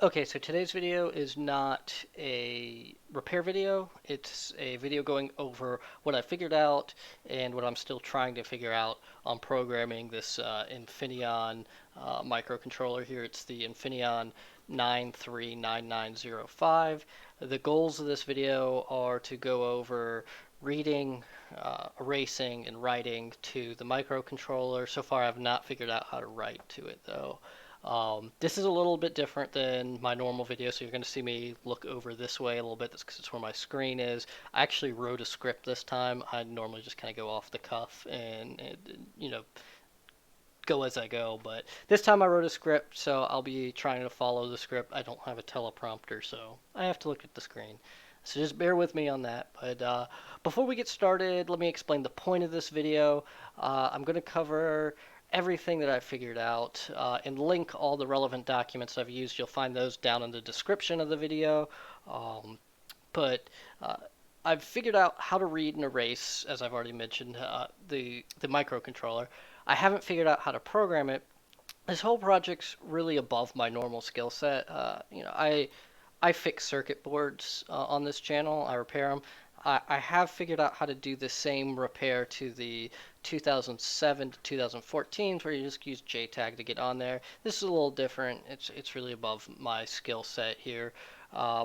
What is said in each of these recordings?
Okay, so today's video is not a repair video. It's a video going over what I figured out and what I'm still trying to figure out on programming this Infineon microcontroller here. It's the Infineon 939905. The goals of this video are to go over reading, erasing, and writing to the microcontroller. So far, I've not figured out how to write to it though. This is a little bit different than my normal video, so you're going to see me look over this way a little bit. That's because it's where my screen is. I actually wrote a script this time. I normally just kind of go off the cuff and go as I go, but this time I wrote a script, so I'll be trying to follow the script. I don't have a teleprompter, so I have to look at the screen. So just bear with me on that. But before we get started, let me explain the point of this video. I'm going to cover everything that I figured out and link all the relevant documents I've used. You'll find those down in the description of the video. But I've figured out how to read and erase, as I've already mentioned, the microcontroller. I haven't figured out how to program it. This whole project's really above my normal skill set. I fix circuit boards on this channel. I repair them. I have figured out how to do the same repair to the 2007 to 2014, where you just use JTAG to get on there. This is a little different. It's really above my skill set here. Uh,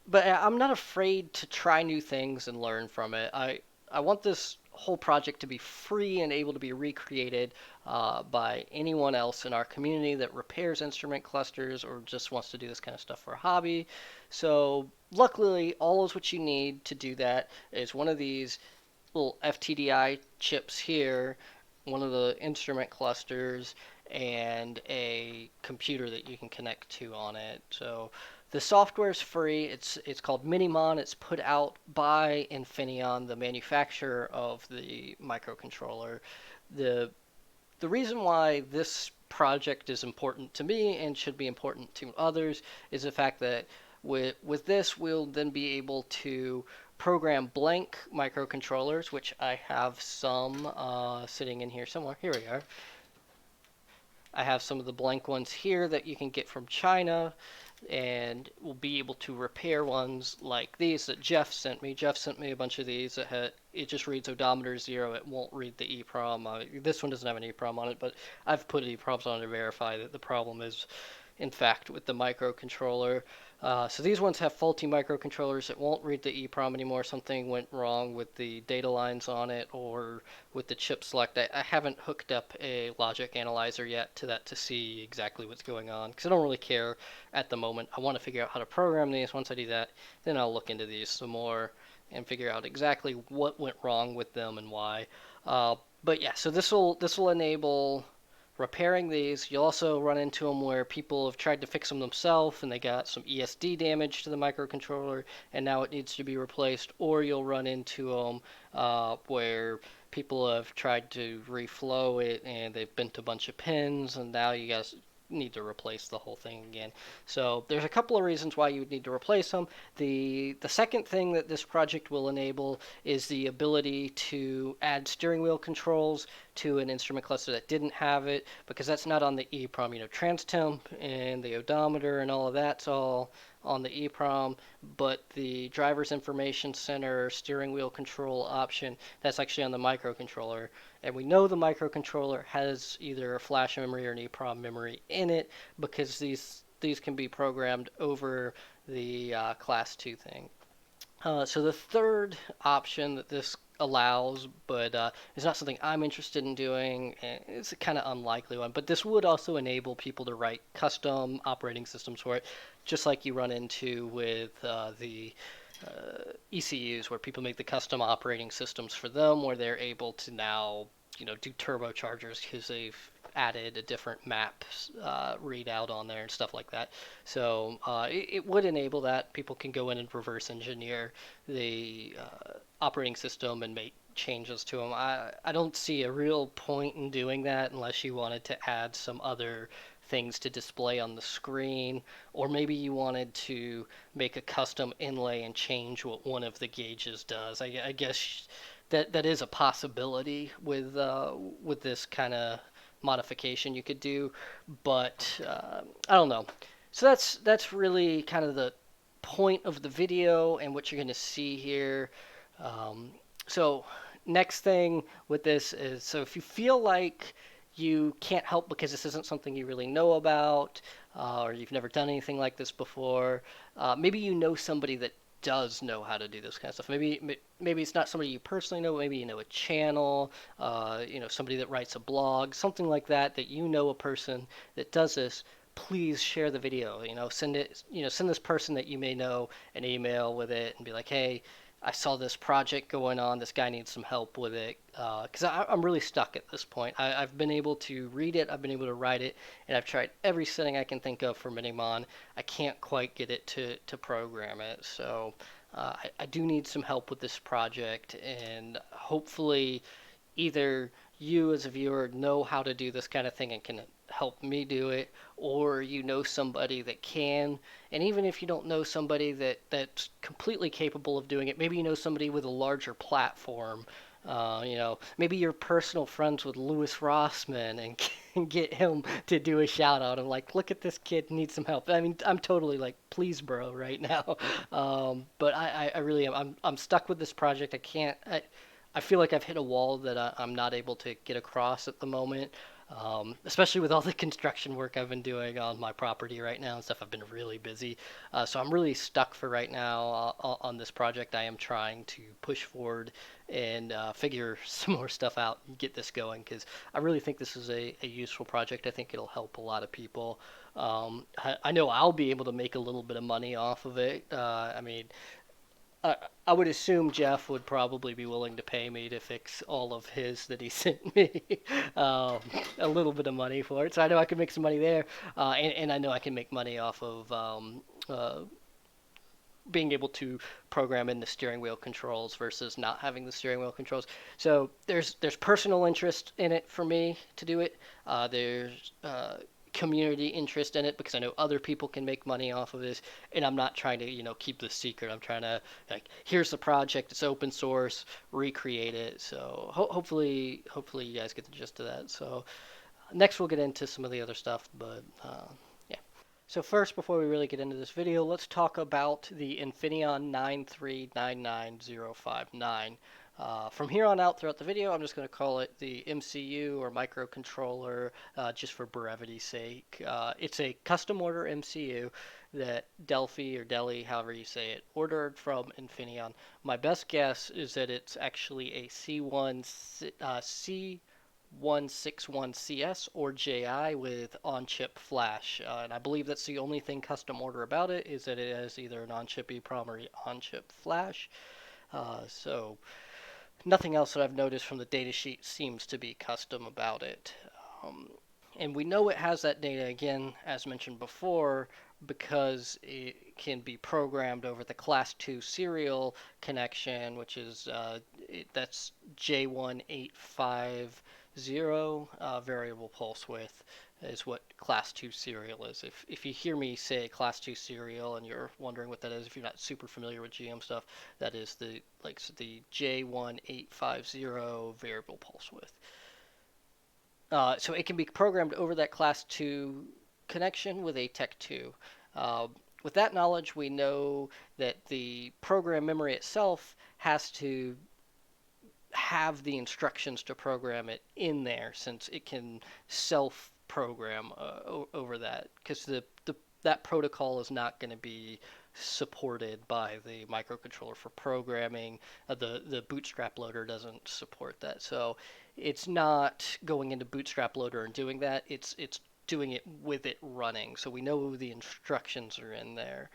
but I'm not afraid to try new things and learn from it. I want this whole project to be free and able to be recreated by anyone else in our community that repairs instrument clusters or just wants to do this kind of stuff for a hobby. So luckily, all of what you need to do that is one of these little FTDI chips here, one of the instrument clusters, and a computer that you can connect to on it. So the software is free. It's called Minimon. It's put out by Infineon, the manufacturer of the microcontroller. The the reason why this project is important to me and should be important to others is the fact that with this we'll then be able to program blank microcontrollers, which I have some sitting in here somewhere. Here we are. I have some of the blank ones here that you can get from China, and we'll be able to repair ones like these that Jeff sent me. Jeff sent me a bunch of these that it just reads odometer 0. It won't read the EEPROM. This one doesn't have an EEPROM on it, but I've put EEPROMs on to verify that the problem is, in fact, with the microcontroller. So these ones have faulty microcontrollers. It won't read the EEPROM anymore. Something went wrong with the data lines on it or with the chip select. I haven't hooked up a logic analyzer yet to that to see exactly what's going on because I don't really care at the moment. I want to figure out how to program these. Once I do that, then I'll look into these some more and figure out exactly what went wrong with them and why. But yeah, so this will enable repairing these. You'll also run into them where people have tried to fix them themselves and they got some ESD damage to the microcontroller and now it needs to be replaced, or you'll run into them where people have tried to reflow it and they've bent a bunch of pins and now you guys need to replace the whole thing again. So there's a couple of reasons why you would need to replace them. The second thing that this project will enable is the ability to add steering wheel controls to an instrument cluster that didn't have it, because that's not on the EEPROM. Transtemp and the odometer and all of that's all on the EEPROM, but the driver's information center steering wheel control option, that's actually on the microcontroller. And we know the microcontroller has either a flash memory or an EEPROM memory in it because these can be programmed over the class 2 thing. So the third option that this allows, but it's not something I'm interested in doing, and it's a kind of unlikely one, but this would also enable people to write custom operating systems for it, just like you run into with the ECUs, where people make the custom operating systems for them, where they're able to now do turbochargers because they've added a different map readout on there and stuff like that. So it would enable that. People can go in and reverse engineer the operating system and make changes to them. I don't see a real point in doing that unless you wanted to add some other things to display on the screen, or maybe you wanted to make a custom inlay and change what one of the gauges does. I guess that is a possibility with this kind of modification you could do, but I don't know. So that's really kind of the point of the video and what you're going to see here. Um, so next thing with this is, so if you feel like you can't help because this isn't something you really know about, or you've never done anything like this before, maybe you know somebody that does know how to do this kind of stuff. Maybe it's not somebody you personally know. Maybe you know a channel, somebody that writes a blog, something like that. That you know a person that does this. Please share the video. Send this person that you may know an email with it and be like, hey, I saw this project going on. This guy needs some help with it. Because I'm really stuck at this point. I've been able to read it, I've been able to write it, and I've tried every setting I can think of for Minimon. I can't quite get it to program it. So I do need some help with this project, and hopefully either you as a viewer know how to do this kind of thing and can help me do it, or you know somebody that can. And even if you don't know somebody that's completely capable of doing it, maybe you know somebody with a larger platform. Maybe you're personal friends with Louis Rossman and can get him to do a shout out of like, look at this kid, needs some help. I mean, I'm totally like, please, bro, right now. But I really am. I'm stuck with this project. I feel like I've hit a wall that I'm not able to get across at the moment, especially with all the construction work I've been doing on my property right now and stuff. I've been really busy. So I'm really stuck for right now on this project. I am trying to push forward and figure some more stuff out and get this going because I really think this is a useful project. I think it'll help a lot of people. I know I'll be able to make a little bit of money off of it. I, I would assume Jeff would probably be willing to pay me to fix all of his that he sent me um, a little bit of money for it. So I know I can make some money there, and I know I can make money off of being able to program in the steering wheel controls versus not having the steering wheel controls. So there's personal interest in it for me to do it. There's community interest in it because I know other people can make money off of this, and I'm not trying to keep this secret. I'm trying to like, here's the project. It's open source. Recreate it. So hopefully you guys get the gist of that. So next we'll get into some of the other stuff, but yeah. So first, before we really get into this video, let's talk about the Infineon 9399059. From here on out throughout the video, I'm just going to call it the MCU or microcontroller just for brevity's sake. It's a custom order MCU that Delphi or Deli, however you say it, ordered from Infineon. My best guess is that it's actually a C161CS or JI with on-chip flash. And I believe that's the only thing custom order about it is that it has either an on-chip EEPROM or on-chip flash. So nothing else that I've noticed from the datasheet seems to be custom about it. Um, and we know it has that data again, as mentioned before, because it can be programmed over the class 2 serial connection, which is that's J1850 variable pulse width is what class 2 serial is. If you hear me say class 2 serial and you're wondering what that is, if you're not super familiar with GM stuff, that is the J1850 variable pulse width. So it can be programmed over that class 2 connection with a Tech 2. With that knowledge, we know that the program memory itself has to have the instructions to program it in there since it can self-program over that because that protocol is not going to be supported by the microcontroller for programming. The bootstrap loader doesn't support that, so it's not going into bootstrap loader and doing that. It's doing it with it running, so we know the instructions are in there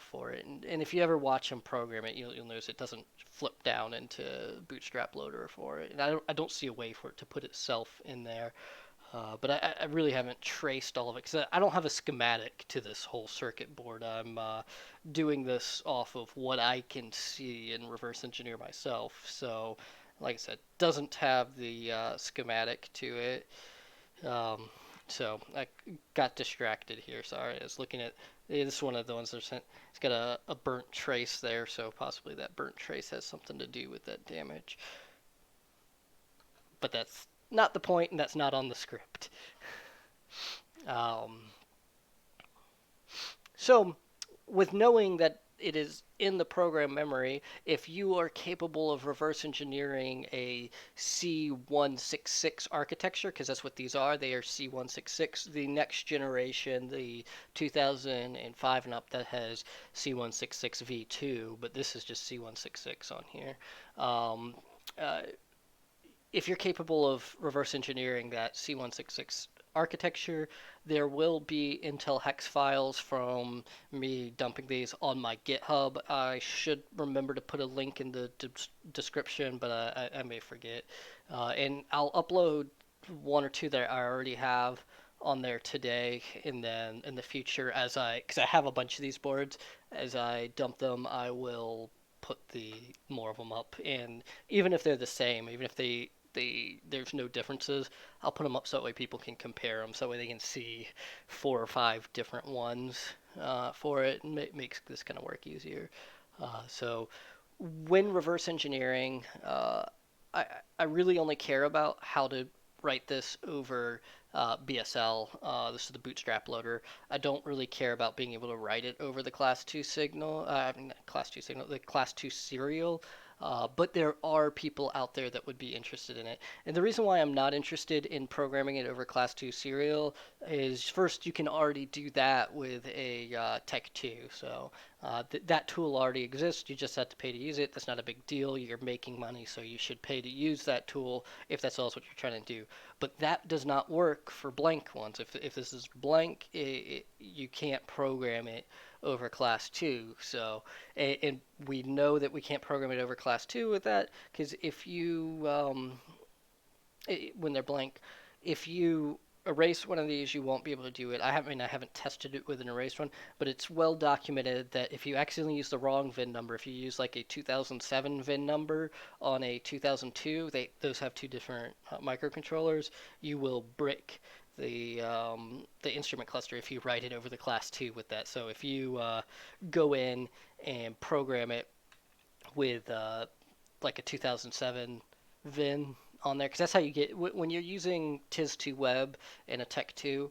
for it. And if you ever watch them program it, you'll notice it doesn't flip down into bootstrap loader for it. And I don't see a way for it to put itself in there. But I really haven't traced all of it because I don't have a schematic to this whole circuit board. I'm doing this off of what I can see and reverse engineer myself. So, like I said, doesn't have the schematic to it. Um, so I got distracted here. Sorry, I was looking at this is one of the ones that sent. It's got a burnt trace there, so possibly that burnt trace has something to do with that damage. But that's not the point, and that's not on the script. Um, So, with knowing that it is in the program memory, if you are capable of reverse engineering a C166 architecture, because that's what these are, they are C166, the next generation, the 2005 and up, that has C166 V2, but this is just C166 on here. Um, uh, if you're capable of reverse engineering that C166 architecture, there will be Intel hex files from me dumping these on my GitHub. I should remember to put a link in the description, but I may forget. And I'll upload one or two that I already have on there today, and then in the future, because I have a bunch of these boards, as I dump them, I will put the more of them up. And even if they're the same, even if there's no differences, I'll put them up so that way people can compare them, so that way they can see 4 or 5 different ones for it, and makes this kind of work easier. So when reverse engineering, I I really only care about how to write this over BSL. This is the bootstrap loader. I don't really care about being able to write it over the class 2 signal. I mean, class 2 signal, the class 2 serial. But there are people out there that would be interested in it. And the reason why I'm not interested in programming it over class 2 serial is, first, you can already do that with a Tech 2. So that tool already exists. You just have to pay to use it. That's not a big deal. You're making money, so you should pay to use that tool if that's also what you're trying to do. But that does not work for blank ones. If this is blank, you can't program it over class 2. So, and we know that we can't program it over class 2 with that, because if you, when they're blank, if you erase one of these, you won't be able to do it. I haven't tested it with an erased one, but it's well documented that if you accidentally use the wrong VIN number, if you use like a 2007 VIN number on a 2002, those have two different microcontrollers. You will brick the instrument cluster if you write it over the class 2 with that. So if you go in and program it with like a 2007 VIN on there, because that's how you get when you're using TIS2 Web and a Tech 2.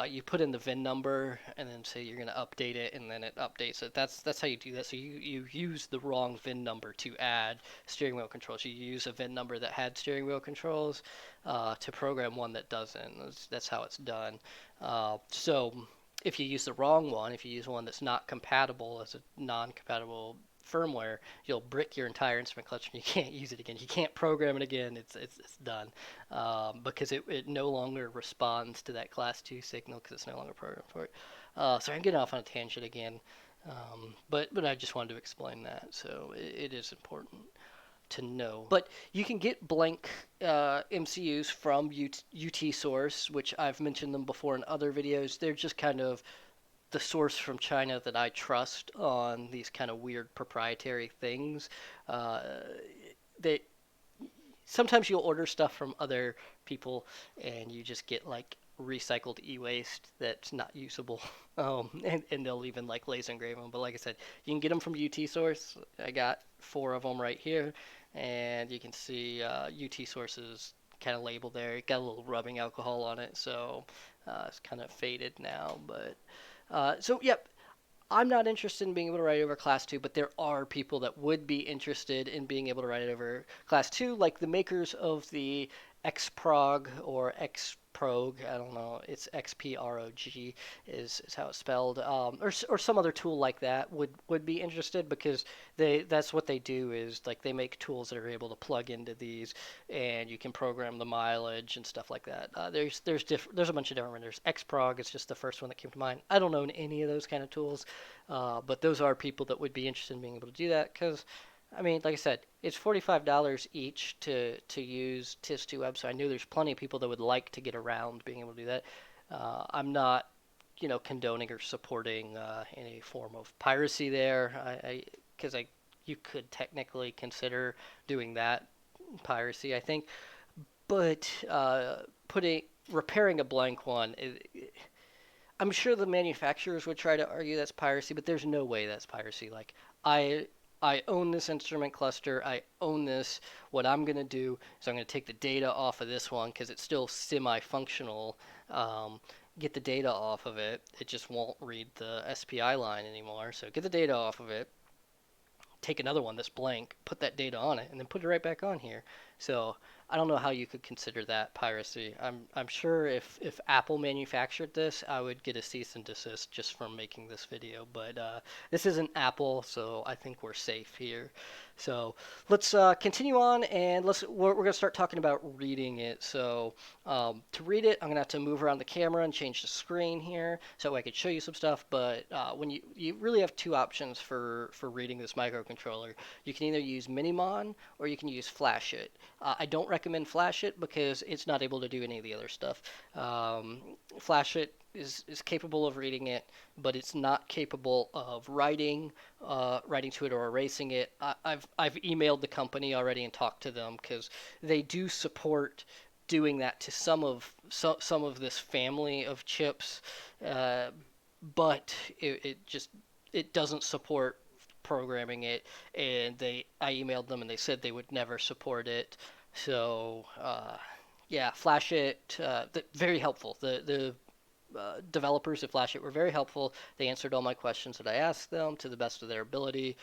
You put in the VIN number and then say you're going to update it, and then it updates it. That's how you do that. So you use the wrong VIN number to add steering wheel controls. You use a VIN number that had steering wheel controls to program one that doesn't. That's how it's done. So if you use the wrong one, if you use one that's not compatible as a non-compatible firmware, you'll brick your entire instrument cluster and you can't use it again. You can't program it again. It's done because it no longer responds to that class 2 signal because it's no longer programmed for it. Sorry, I'm getting off on a tangent again, but I just wanted to explain that. So it is important to know. But you can get blank MCUs from UT source, which I've mentioned them before in other videos. They're just kind of the source from China that I trust on these kind of weird proprietary things. Uh, they sometimes you'll order stuff from other people and you just get like recycled e-waste that's not usable, and they'll even like laser engrave them. But like I said, you can get them from UT source. I got 4 of them right here, and you can see UT source's kind of label there. It got a little rubbing alcohol on it, so it's kind of faded now, but so, yep, I'm not interested in being able to write it over Class 2, but there are people that would be interested in being able to write it over Class 2, like the makers of the Xprog or Xprog. I don't know. It's XPROG is how it's spelled. Or some other tool like that would be interested, because that's what they do, is like they make tools that are able to plug into these, and you can program the mileage and stuff like that. There's a bunch of different. There's Xprog. It's just the first one that came to mind. I don't own any of those kind of tools, but those are people that would be interested in being able to do that, because I mean, like I said, it's $45 each to use TIS2 Web, so I knew there's plenty of people that would like to get around being able to do that. I'm not, condoning or supporting any form of piracy there, because you could technically consider doing that piracy, I think. But repairing a blank one, I'm sure the manufacturers would try to argue that's piracy, but there's no way that's piracy. Like, I I own this instrument cluster. I own this. What I'm going to do is I'm going to take the data off of this one because it's still semi-functional. Um, get the data off of it. It just won't read the SPI line anymore. So get the data off of it, take another one that's blank, put that data on it, and then put it right back on here. So I don't know how you could consider that piracy. I'm sure if Apple manufactured this, I would get a cease and desist just from making this video. But this isn't Apple, so I think we're safe here. So let's continue on, and we're going to start talking about reading it. So to read it, I'm going to have to move around the camera and change the screen here so I could show you some stuff. But when you really have two options for reading this microcontroller. You can either use Minimon or you can use Flash It. I don't recommend Flash It because it's not able to do any of the other stuff. Flash It is capable of reading it, but it's not capable of writing to it or erasing it. I've emailed the company already and talked to them because they do support doing that to some of this family of chips, but it doesn't support programming it, and I emailed them and they said they would never support it. So yeah, Flash It, very helpful. The developers at Flash It were very helpful. They answered all my questions that I asked them to the best of their ability.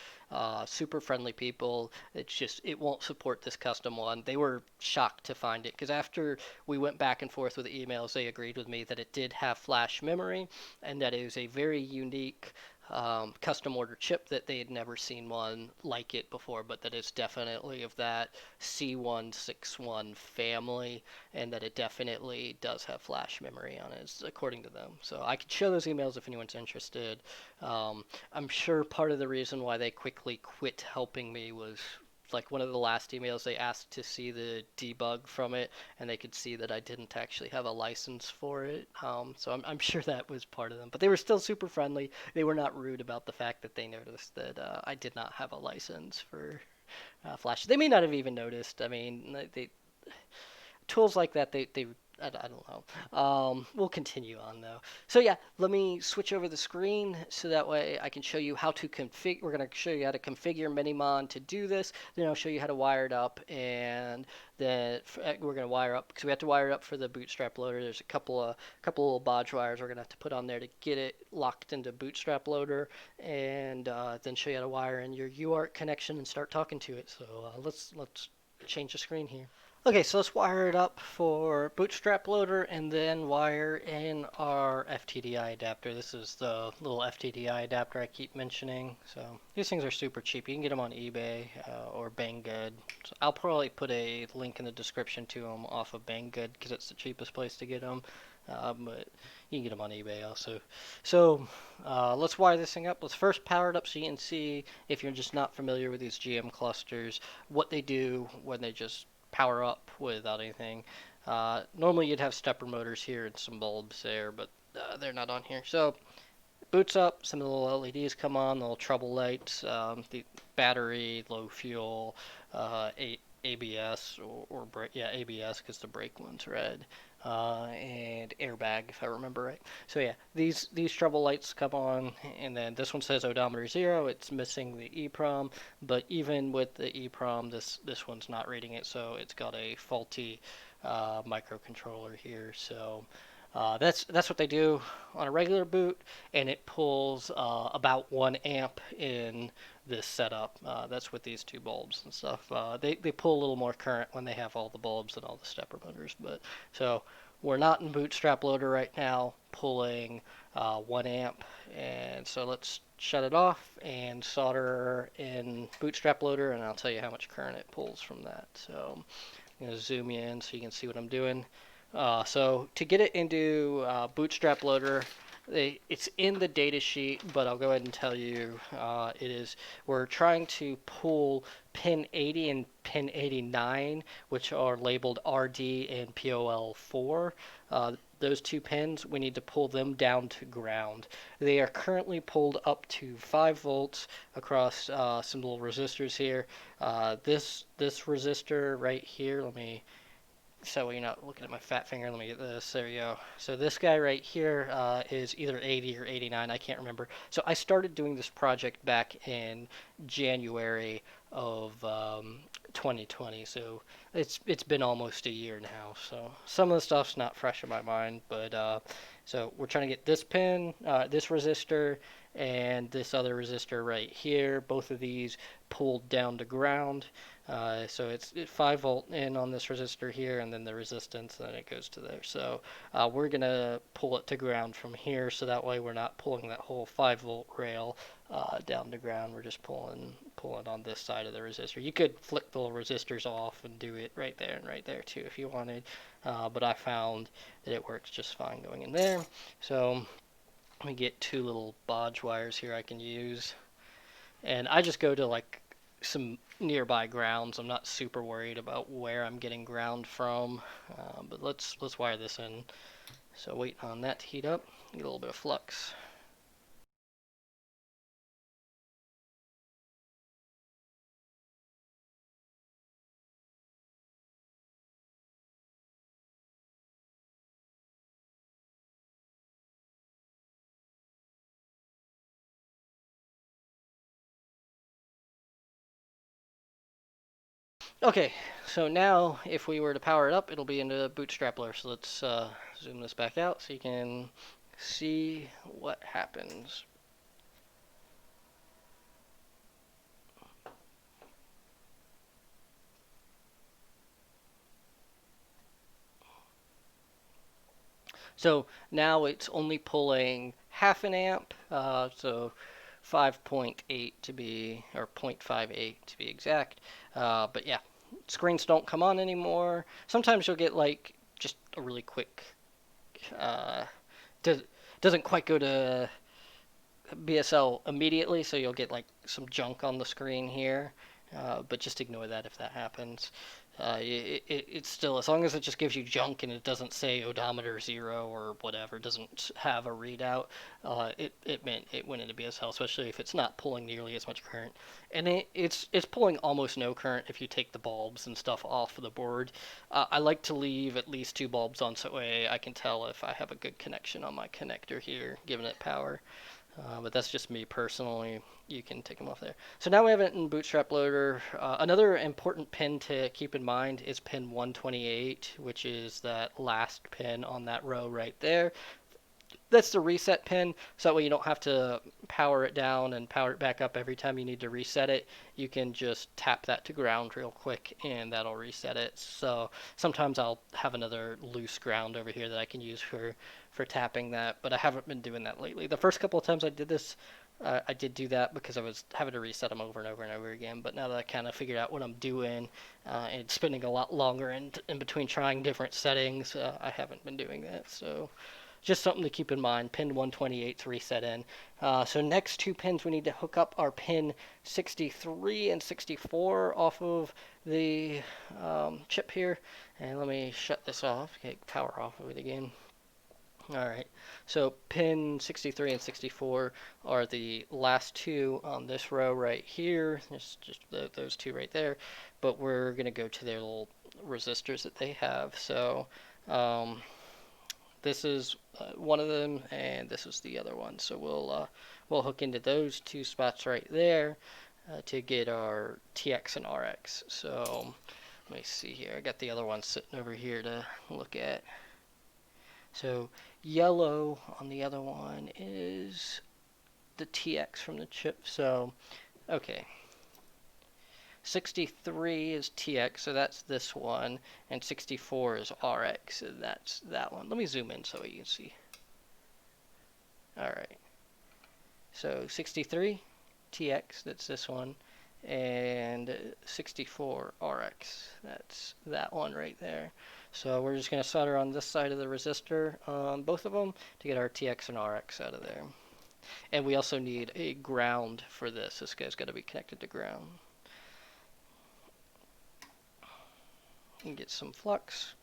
Super friendly people. It's just it won't support this custom one. They were shocked to find it because after we went back and forth with emails, they agreed with me that it did have flash memory and that it is a very unique custom order chip that they had never seen one like it before, but that it's definitely of that C161 family, and that it definitely does have flash memory on it, according to them. So I could show those emails if anyone's interested. I'm sure part of the reason why they quickly quit helping me was like one of the last emails they asked to see the debug from it, and they could see that I didn't actually have a license for it. So I'm sure that was part of them. But they were still super friendly. They were not rude about the fact that they noticed that I did not have a license for Flash. They may not have even noticed. I mean, they tools like that, I don't know. We'll continue on though. So yeah, let me switch over the screen so that way I can show you how to configure. We're going to show you how to configure Minimon to do this. Then I'll show you how to wire it up, and then we're going to wire up because we have to wire it up for the bootstrap loader. There's a couple of little bodge wires we're going to have to put on there to get it locked into bootstrap loader, and then show you how to wire in your UART connection and start talking to it. So let's change the screen here. Okay, so let's wire it up for Bootstrap Loader and then wire in our FTDI adapter. This is the little FTDI adapter I keep mentioning. So these things are super cheap. You can get them on eBay or Banggood. So I'll probably put a link in the description to them off of Banggood because it's the cheapest place to get them. But you can get them on eBay also. So let's wire this thing up. Let's first power it up so you can see, if you're just not familiar with these GM clusters, what they do when they just power up without anything. Normally you'd have stepper motors here and some bulbs there, but they're not on here. So boots up, some of the little LEDs come on, the little trouble lights, the battery, low fuel, ABS or brake, yeah, ABS because the brake one's red, and airbag if I remember right. So yeah, these trouble lights come on, and then this one says odometer 0. It's missing the EEPROM, but even with the EEPROM, this one's not reading it, so it's got a faulty microcontroller here. So that's what they do on a regular boot, and it pulls about 1 amp in this setup. That's with these two bulbs and stuff. They pull a little more current when they have all the bulbs and all the stepper motors. But so we're not in Bootstrap Loader right now, pulling 1 amp, and so let's shut it off and solder in Bootstrap Loader, and I'll tell you how much current it pulls from that. So I'm going to zoom you in so you can see what I'm doing. So to get it into Bootstrap Loader, it's in the data sheet, but I'll go ahead and tell you we're trying to pull pin 80 and pin 89, which are labeled RD and POL4. Those two pins, we need to pull them down to ground. They are currently pulled up to 5 volts across some little resistors here. This resistor right here, so you're not looking at my fat finger, let me get this. There you go. So this guy right here is either 80 or 89. I can't remember. So I started doing this project back in January of 2020, so it's been almost a year now. So some of the stuff's not fresh in my mind, but so we're trying to get this pin, this resistor, and this other resistor right here. Both of these pulled down to ground. So it's 5 volt in on this resistor here, and then the resistance, and then it goes to there. So we're gonna pull it to ground from here, so that way we're not pulling that whole 5 volt rail down to ground. We're just pulling on this side of the resistor. You could flick the resistors off and do it right there and right there too if you wanted, but I found that it works just fine going in there. So let me get 2 little bodge wires here I can use, and I just go to like some nearby grounds. I'm not super worried about where I'm getting ground from, but let's wire this in. So wait on that to heat up, get a little bit of flux. Okay, so now if we were to power it up, it'll be into Bootstrapler. So let's zoom this back out so you can see what happens. So now it's only pulling half an amp, so 5.8 to be, or 0.58 to be exact. But yeah, screens don't come on anymore. Sometimes you'll get like just a really quick, uh, doesn't quite go to BSL immediately, so you'll get like some junk on the screen here. But just ignore that if that happens. It's still, as long as it just gives you junk and it doesn't say odometer 0 or whatever, doesn't have a readout, it meant it went into BSL, especially if it's not pulling nearly as much current. And it's pulling almost no current if you take the bulbs and stuff off of the board. I like to leave at least 2 bulbs on so that way I can tell if I have a good connection on my connector here, giving it power. But that's just me personally. You can take them off there. So now we have it in Bootstrap Loader. Another important pin to keep in mind is pin 128, which is that last pin on that row right there. That's the reset pin, so that way you don't have to power it down and power it back up every time you need to reset it. You can just tap that to ground real quick and that'll reset it. So sometimes I'll have another loose ground over here that I can use for tapping that, but I haven't been doing that lately. The first couple of times I did this, I did do that because I was having to reset them over and over and over again. But now that I kind of figured out what I'm doing and spending a lot longer in between trying different settings, I haven't been doing that. So just something to keep in mind. Pin 128 to reset in. So next 2 pins we need to hook up are pin 63 and 64 off of the chip here. And let me shut this off. Okay, power off of it again. Alright, so pin 63 and 64 are the last 2 on this row right here. There's just those 2 right there. But we're going to go to their little resistors that they have. So this is one of them, and this is the other one. So we'll hook into those 2 spots right there to get our TX and RX. So let me see here. I got the other one sitting over here to look at. So yellow on the other one is the TX from the chip. So okay. 63 is TX, so that's this one, and 64 is RX, and that's that one. Let me zoom in so you can see. Alright, so 63 TX, that's this one, and 64 RX, that's that one right there. So we're just going to solder on this side of the resistor on both of them to get our TX and RX out of there. And we also need a ground for this. This guy's got to be connected to ground. And get some flux.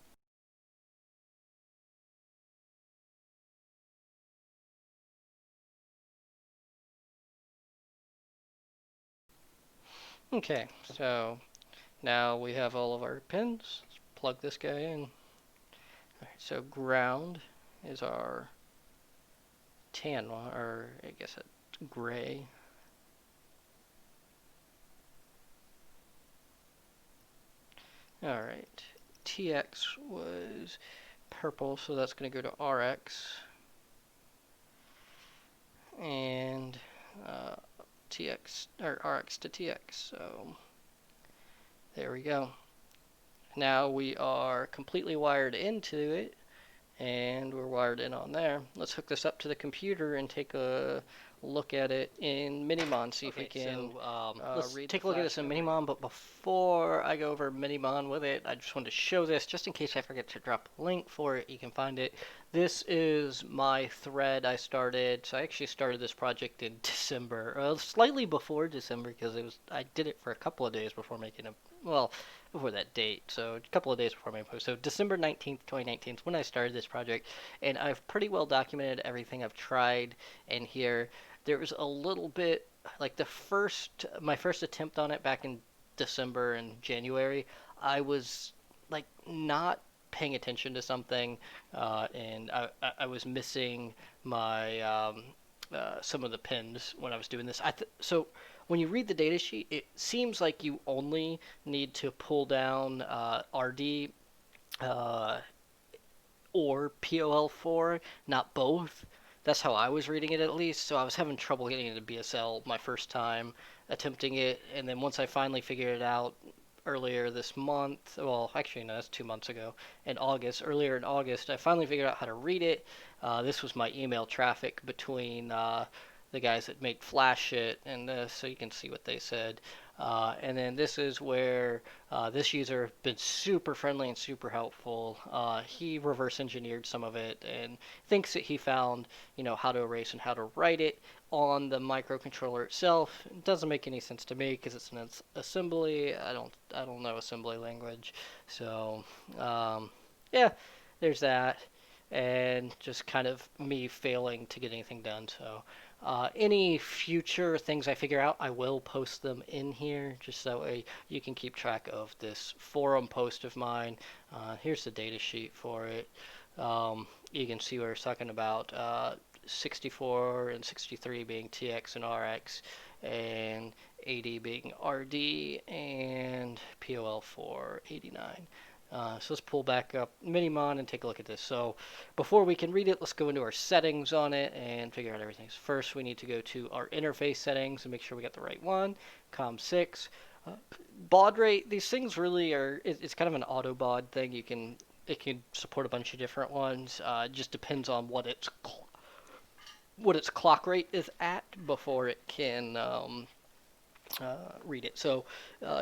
Okay, so now we have all of our pins. Let's plug this guy in. Alright, so ground is our tan one, or I guess it's gray. All right. TX was purple, so that's going to go to RX. And TX, or RX to TX. So there we go. Now we are completely wired into it, and we're wired in on there. Let's hook this up to the computer and take a look at it in Minimon, see if we can let's take a look at this in Minimon. But before I go over Minimon with it, I just wanted to show this just in case I forget to drop a link for it. You can find it. This is my thread I started. So I actually started this project in December, slightly before December, because I did it for a couple of days before making a, well, before that date, so a couple of days before my post. So December 19th, 2019 is when I started this project, and I've pretty well documented everything I've tried in here. There was a little bit, like my first attempt on it back in December and January, I was like not paying attention to something, and I was missing my some of the pins when I was doing this. So when you read the datasheet, it seems like you only need to pull down RD uh, or POL4, not both. That's how I was reading it at least. So I was having trouble getting into BSL my first time attempting it, and then once I finally figured it out earlier this month, well, actually no, that's 2 months ago, earlier in August, I finally figured out how to read it. This was my email traffic between the guys that make Flash it, and so you can see what they said. And then this is where this user has been super friendly and super helpful. He reverse engineered some of it and thinks that he found, how to erase and how to write it on the microcontroller itself. It doesn't make any sense to me because it's an assembly. I don't know assembly language, so yeah, there's that, and just kind of me failing to get anything done. So any future things I figure out, I will post them in here, just so you can keep track of this forum post of mine. Here's the data sheet for it. You can see where it's talking about 64 and 63 being TX and RX, and 80 being RD, and POL for 89. So let's pull back up Minimon and take a look at this. So before we can read it, let's go into our settings on it and figure out everything. So first, we need to go to our interface settings and make sure we got the right one. COM6. Baud rate, these things really are, it's kind of an auto baud thing. It can support a bunch of different ones. It just depends on what its clock rate is at before it can read it. So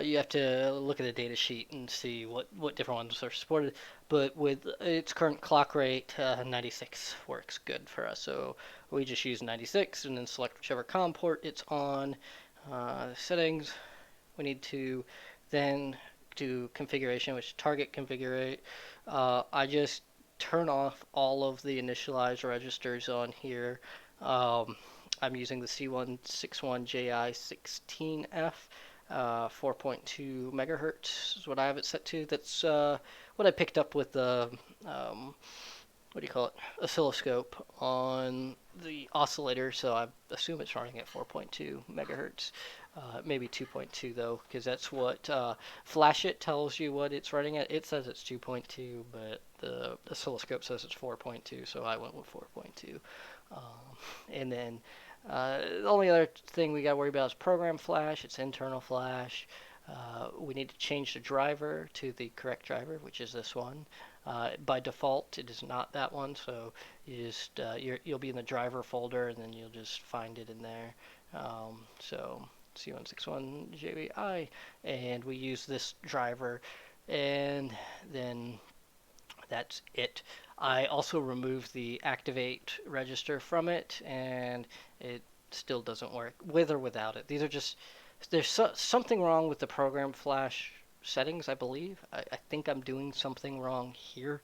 you have to look at the data sheet and see what different ones are supported. But with its current clock rate, 96 works good for us. So we just use 96 and then select whichever COM port it's on. Settings, we need to then do configuration, which is target configure. I just turn off all of the initialized registers on here. I'm using the C161JI16F, 4.2 megahertz is what I have it set to. That's what I picked up with the, what do you call it, oscilloscope on the oscillator, so I assume it's running at 4.2 megahertz. Maybe 2.2 though, because that's what Flash It tells you what it's running at. It says it's 2.2, but the oscilloscope says it's 4.2, so I went with 4.2. And then the only other thing we got to worry about is program flash. It's internal flash. We need to change the driver to the correct driver, which is this one. By default, it is not that one, so you'll be in the driver folder, and then you'll just find it in there. So C161JBI, and we use this driver, and then that's it. I also removed the activate register from it, and it still doesn't work with or without it. These are just, there's something wrong with the program flash settings, I believe. I think I'm doing something wrong here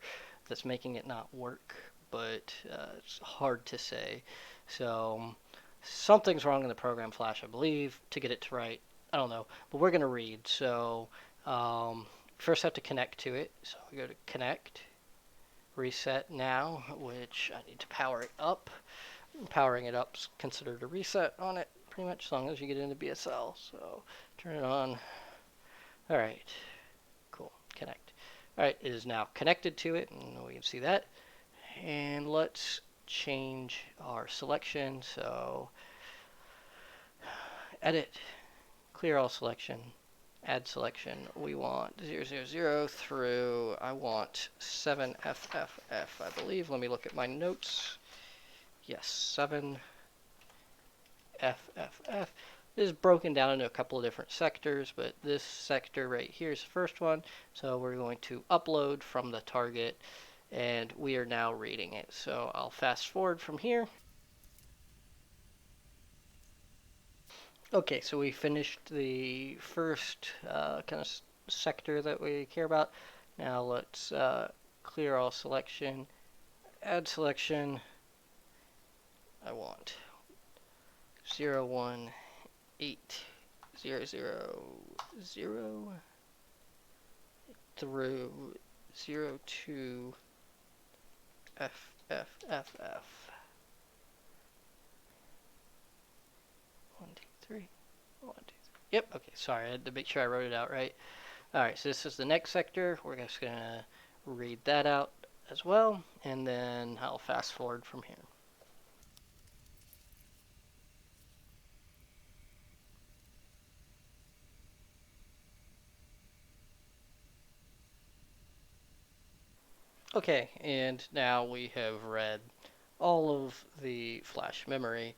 that's making it not work, but it's hard to say. So something's wrong in the program flash, I believe, to get it to right. I don't know, but we're going to read. So first I have to connect to it. So we go to connect, reset now, which I need to power it up. Powering it up is considered a reset on it, pretty much, as long as you get into BSL. So turn it on. All right, cool. connect. All right, it is now connected to it, and we can see that. And let's change our selection. So edit, clear all selection, add selection. We want 000 through, I want 7FFF, I believe. Let me look at my notes. Yes, 7FFF. This is broken down into a couple of different sectors, but this sector right here is the first one. So we're going to upload from the target, and we are now reading it. So I'll fast forward from here. Okay, so we finished the first kind of sector that we care about. Now let's clear all selection, add selection. I want 01800 through 02FFFF. 1, 2, 3. 1, 2, 3. Yep, okay, sorry, I had to make sure I wrote it out right. Alright, so this is the next sector. We're just going to read that out as well, and then I'll fast forward from here. Okay, and now we have read all of the flash memory.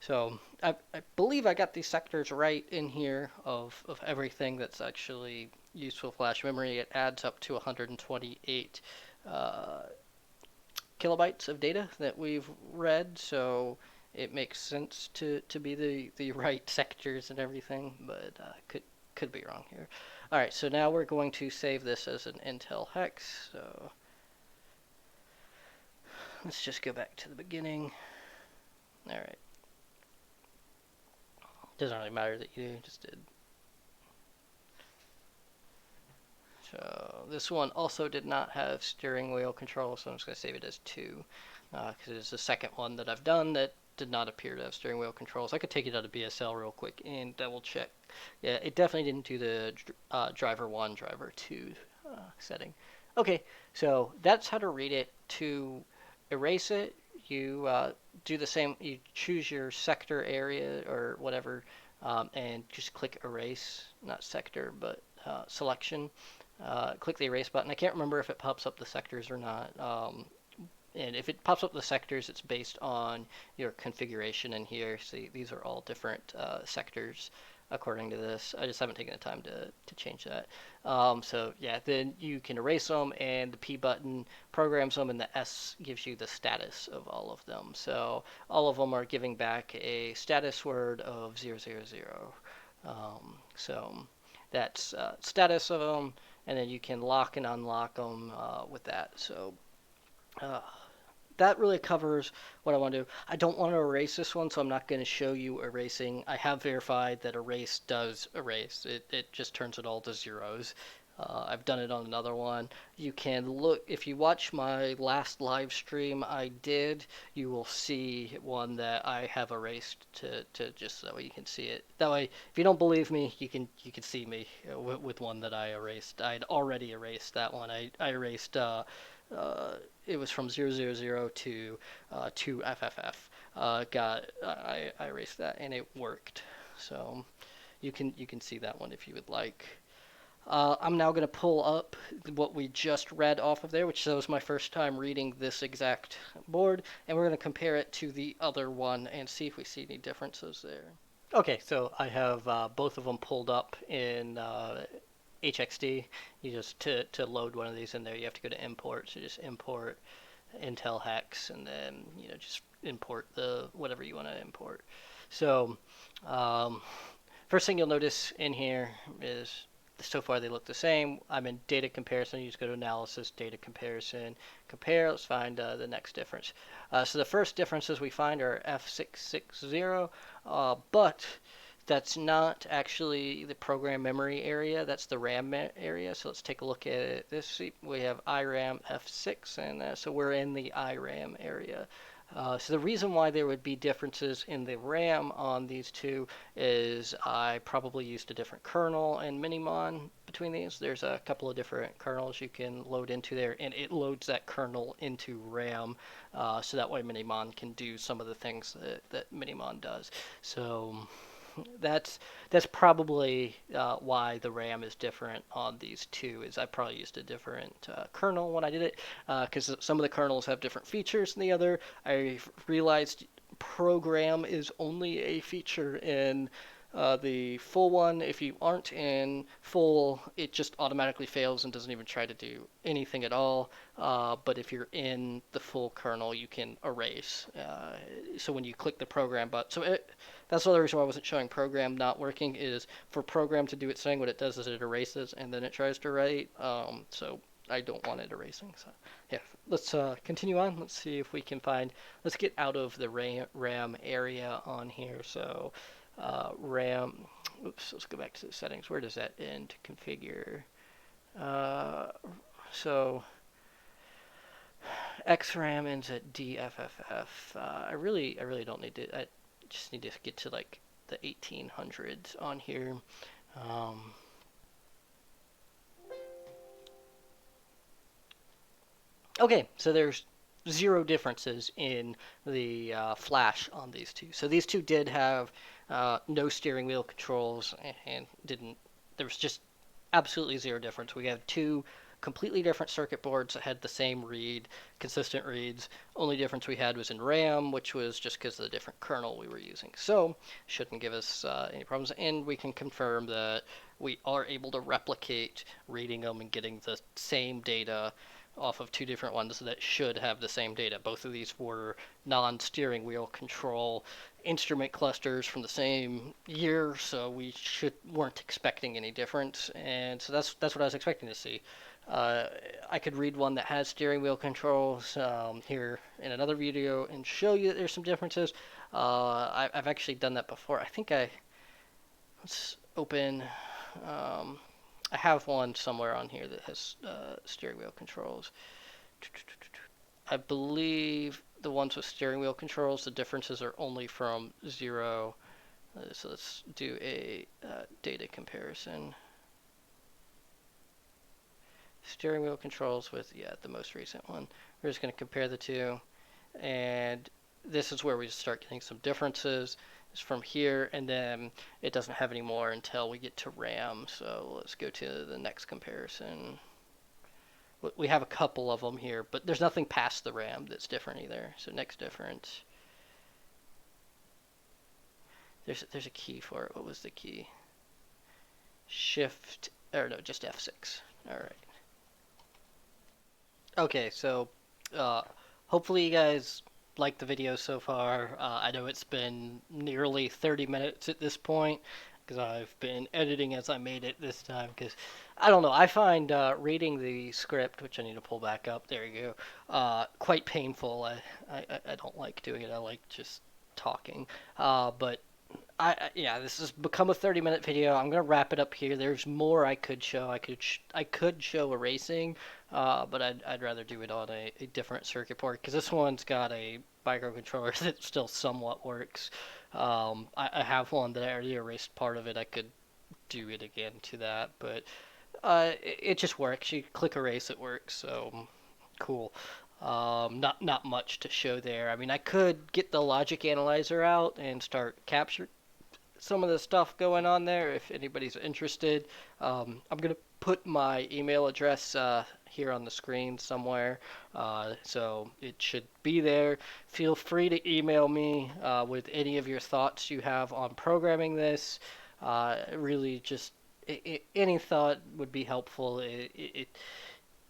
So I believe I got these sectors right in here of everything that's actually useful flash memory. It adds up to 128 kilobytes of data that we've read, so it makes sense to be the right sectors and everything, but could be wrong here. All right, so now we're going to save this as an Intel hex. So let's just go back to the beginning. All right. Doesn't really matter that you just did. So this one also did not have steering wheel control, so I'm just going to save it as 2, because it is the second one that I've done that did not appear to have steering wheel controls. I could take it out of BSL real quick and double check. Yeah, it definitely didn't do the driver 1, driver 2 setting. Okay, so that's how to read it. To erase it, you do the same. You choose your sector area or whatever, and just click erase, not sector, but selection. Click the erase button. I can't remember if it pops up the sectors or not. And if it pops up the sectors, it's based on your configuration in here. See, these are all different sectors according to this. I just haven't taken the time to change that. So yeah, then you can erase them, and the P button programs them, and the S gives you the status of all of them. So all of them are giving back a status word of 000. So that's status of them, and then you can lock and unlock them with that. So that really covers what I want to do. I don't want to erase this one, so I'm not going to show you erasing. I have verified that erase does erase. It just turns it all to zeros. I've done it on another one. You can look, if you watch my last live stream I did, you will see one that I have erased to just so that way you can see it. That way, if you don't believe me, you can see me with one that I erased. I'd already erased that one. I erased it was from 000 to 2FFF. I erased that and it worked. So you can see that one if you would like. I'm now going to pull up what we just read off of there, which shows my first time reading this exact board, and we're going to compare it to the other one and see if we see any differences there. Okay, so I have both of them pulled up in HXD. You just to load one of these in there, you have to go to import. So just import Intel hex, and then just import the whatever you want to import. So first thing you'll notice in here is so far they look the same. I'm in data comparison. You just go to analysis, data comparison, compare. Let's find the next difference. So the first differences we find are F660, but that's not actually the program memory area. That's the RAM area. So let's take a look at this. We have IRAM F6, and so we're in the IRAM area. So the reason why there would be differences in the RAM on these two is I probably used a different kernel and Minimon between these. There's a couple of different kernels you can load into there, and it loads that kernel into RAM, so that way Minimon can do some of the things that Minimon does. So that's that's probably why the RAM is different on these two. Is I probably used a different kernel when I did it, because some of the kernels have different features than the other. I realized program is only a feature in the full one. If you aren't in full, it just automatically fails and doesn't even try to do anything at all. But if you're in the full kernel, you can erase. So when you click the program button, that's another reason why I wasn't showing program not working, is for program to do its thing, what it does is it erases and then it tries to write. So I don't want it erasing. So yeah, let's continue on. Let's see if we can find. Let's get out of the RAM area on here. So RAM. Oops. Let's go back to the settings. Where does that end? Configure. So XRAM ends at DFFF. I really don't need to. I just need to get to like the 1800s on here. Okay, so there's zero differences in the flash on these two. So these two did have no steering wheel controls and didn't. There was just absolutely zero difference. We have two completely different circuit boards that had the same read, consistent reads. Only difference we had was in RAM, which was just because of the different kernel we were using. So shouldn't give us any problems. And we can confirm that we are able to replicate reading them and getting the same data off of two different ones that should have the same data. Both of these were non-steering wheel control instrument clusters from the same year, so weren't expecting any difference, and so that's what I was expecting to see. I could read one that has steering wheel controls here in another video and show you that there's some differences. I've actually done that before. Let's open. I have one somewhere on here that has steering wheel controls. I believe the ones with steering wheel controls, the differences are only from 0. So let's do a data comparison. Steering wheel controls with, the most recent one. We're just going to compare the two. And this is where we start getting some differences. It's from here, and then it doesn't have any more until we get to RAM. So let's go to the next comparison. We have a couple of them here, but there's nothing past the RAM that's different either. So next difference. There's a key for it. What was the key? Shift, or no, just F6. All right. Okay, so hopefully you guys like the video so far. I know it's been nearly 30 minutes at this point because I've been editing as I made it this time, because I don't know, I find reading the script, which I need to pull back up, there you go, quite painful. I don't like doing it. I like just talking. But yeah, this has become a 30-minute video. I'm gonna wrap it up here. There's more I could show. I could show erasing, but I'd rather do it on a different circuit board, because this one's got a microcontroller that still somewhat works. I have one that I already erased part of it. I could do it again to that, but it just works. You click erase, it works. So cool. Not much to show there. I mean, I could get the logic analyzer out and start capture some of the stuff going on there if anybody's interested. I'm going to put my email address here on the screen somewhere, so it should be there. Feel free to email me with any of your thoughts you have on programming this. Really, just any thought would be helpful.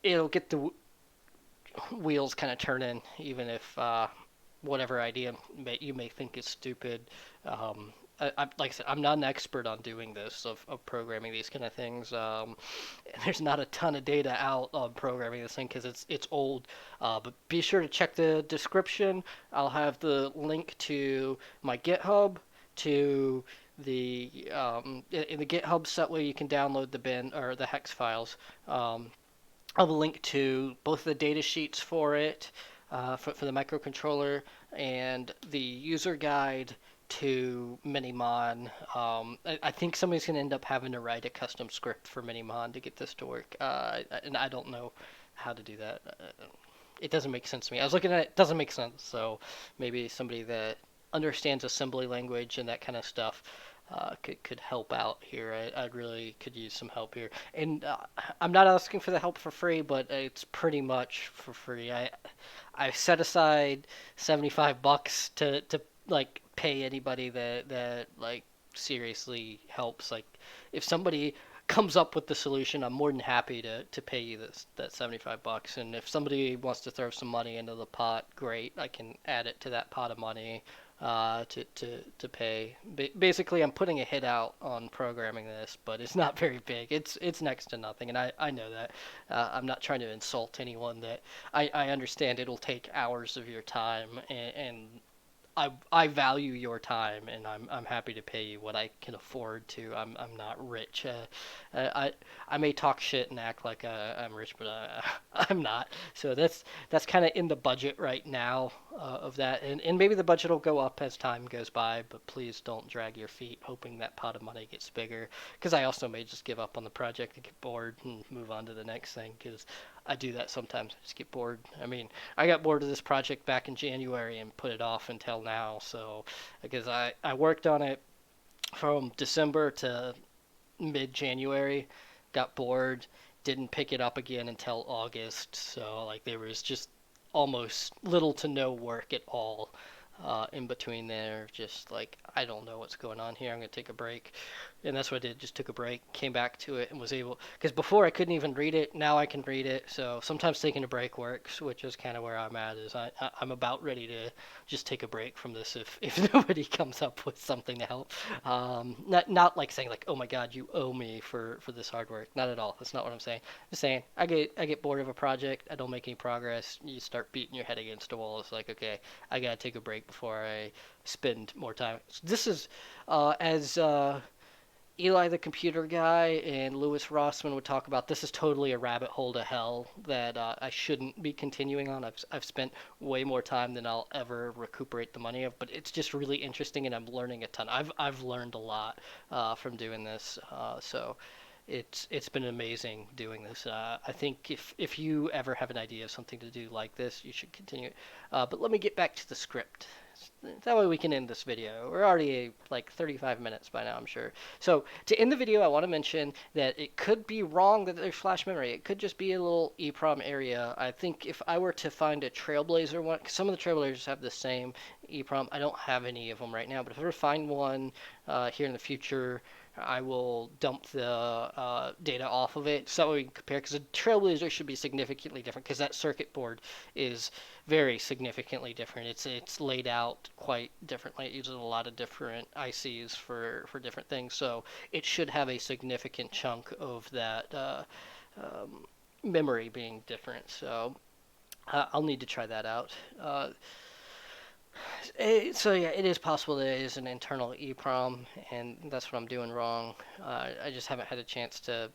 It'll get the wheels kind of turning, even if whatever idea you may think is stupid. Like I said, I'm not an expert on doing this, of programming these kind of things. There's not a ton of data out on programming this thing because it's old. But be sure to check the description. I'll have the link to my GitHub, to the in the GitHub set where you can download the bin or the hex files. I'll link to both the data sheets for it. for the microcontroller, and the user guide to Minimon. I think somebody's going to end up having to write a custom script for Minimon to get this to work, and I don't know how to do that. It doesn't make sense to me. I was looking at it, it doesn't make sense. So maybe somebody that understands assembly language and that kind of stuff could help out here. I really could use some help here. And I'm not asking for the help for free, but it's pretty much for free. I set aside $75 to like pay anybody that like seriously helps. Like if somebody comes up with the solution, I'm more than happy to pay you that $75. And if somebody wants to throw some money into the pot, great. I can add it to that pot of money to pay. Basically, I'm putting a hit out on programming this, but it's not very big. It's next to nothing, and I know that. I'm not trying to insult anyone. That I understand it'll take hours of your time, and I value your time, and I'm happy to pay you what I can afford to. I'm not rich. I may talk shit and act like I'm rich, but I'm not. So that's kind of in the budget right now of that, and maybe the budget will go up as time goes by. But please don't drag your feet hoping that pot of money gets bigger, because I also may just give up on the project and get bored and move on to the next thing, because I do that sometimes. I just get bored. I mean, I got bored of this project back in January and put it off until now. So, because I worked on it from December to mid-January, got bored, didn't pick it up again until August. So, like, there was just almost little to no work at all in between there. Just like, I don't know what's going on here. I'm going to take a break. And that's what I did. Just took a break, came back to it, and was able. Because before I couldn't even read it. Now I can read it. So sometimes taking a break works, which is kind of where I'm at. Is I'm about ready to just take a break from this if nobody comes up with something to help. Not like saying like, oh my God, you owe me for this hard work. Not at all. That's not what I'm saying. I'm just saying I get bored of a project. I don't make any progress. You start beating your head against a wall. It's like, okay, I gotta take a break before I spend more time. This is as Eli the computer guy and Lewis Rossman would talk about. This is totally a rabbit hole to hell that I shouldn't be continuing on. I've spent way more time than I'll ever recuperate the money of, but it's just really interesting, and I'm learning a ton. I've learned a lot from doing this, so it's been amazing doing this. I think if you ever have an idea of something to do like this, you should continue. But let me get back to the script. That way we can end this video. We're already like 35 minutes by now, I'm sure. So to end the video, I want to mention that it could be wrong that there's flash memory. It could just be a little EEPROM area. I think if I were to find a Trailblazer one, 'cause some of the Trailblazers have the same EEPROM. I don't have any of them right now, but if I were to find one here in the future, I will dump the data off of it so we can compare, because a Trailblazer should be significantly different, because that circuit board is very significantly different. It's laid out quite differently. It uses a lot of different ICs for different things, so it should have a significant chunk of that memory being different. So I'll need to try that out. So yeah, it is possible that it is an internal EEPROM, and that's what I'm doing wrong. I just haven't had a chance to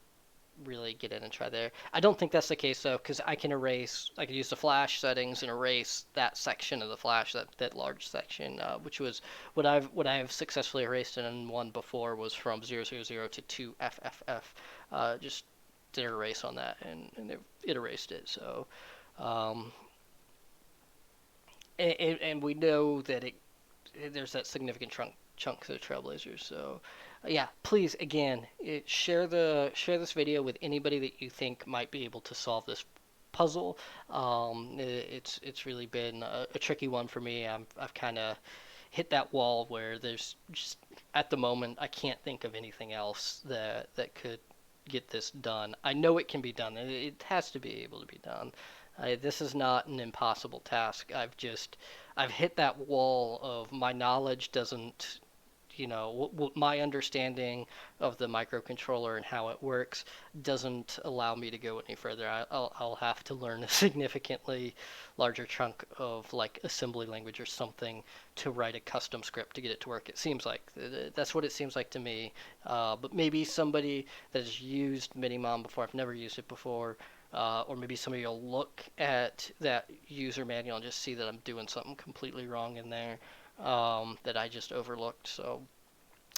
really get in and try there. I don't think that's the case though, because I can use the flash settings and erase that section of the flash, that large section, which was what I've successfully erased in one before was from 000 to 2FFF. Just did an erase on that, and it erased it. So. And we know that there's that significant chunk to the Trailblazers. So, yeah, please again share this video with anybody that you think might be able to solve this puzzle. It's really been a tricky one for me. I've kind of hit that wall where there's just at the moment I can't think of anything else that could get this done. I know it can be done. It has to be able to be done. This is not an impossible task. I've hit that wall of my knowledge doesn't, my understanding of the microcontroller and how it works doesn't allow me to go any further. I'll have to learn a significantly larger chunk of like assembly language or something to write a custom script to get it to work. It seems like that's what it seems like to me. But maybe somebody that has used Minimon before, I've never used it before, or maybe some of you will look at that user manual and just see that I'm doing something completely wrong in there that I just overlooked. So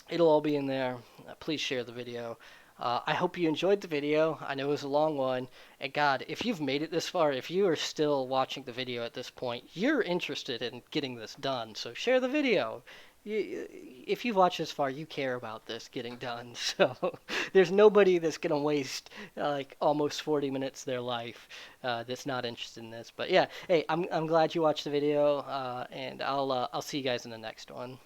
it'll all be in there. Please share the video. I hope you enjoyed the video. I know it was a long one. And God, if you've made it this far, if you are still watching the video at this point, you're interested in getting this done. So share the video. If you've watched this far, you care about this getting done. So there's nobody that's going to waste like almost 40 minutes of their life that's not interested in this. But yeah, hey, I'm glad you watched the video, and I'll see you guys in the next one.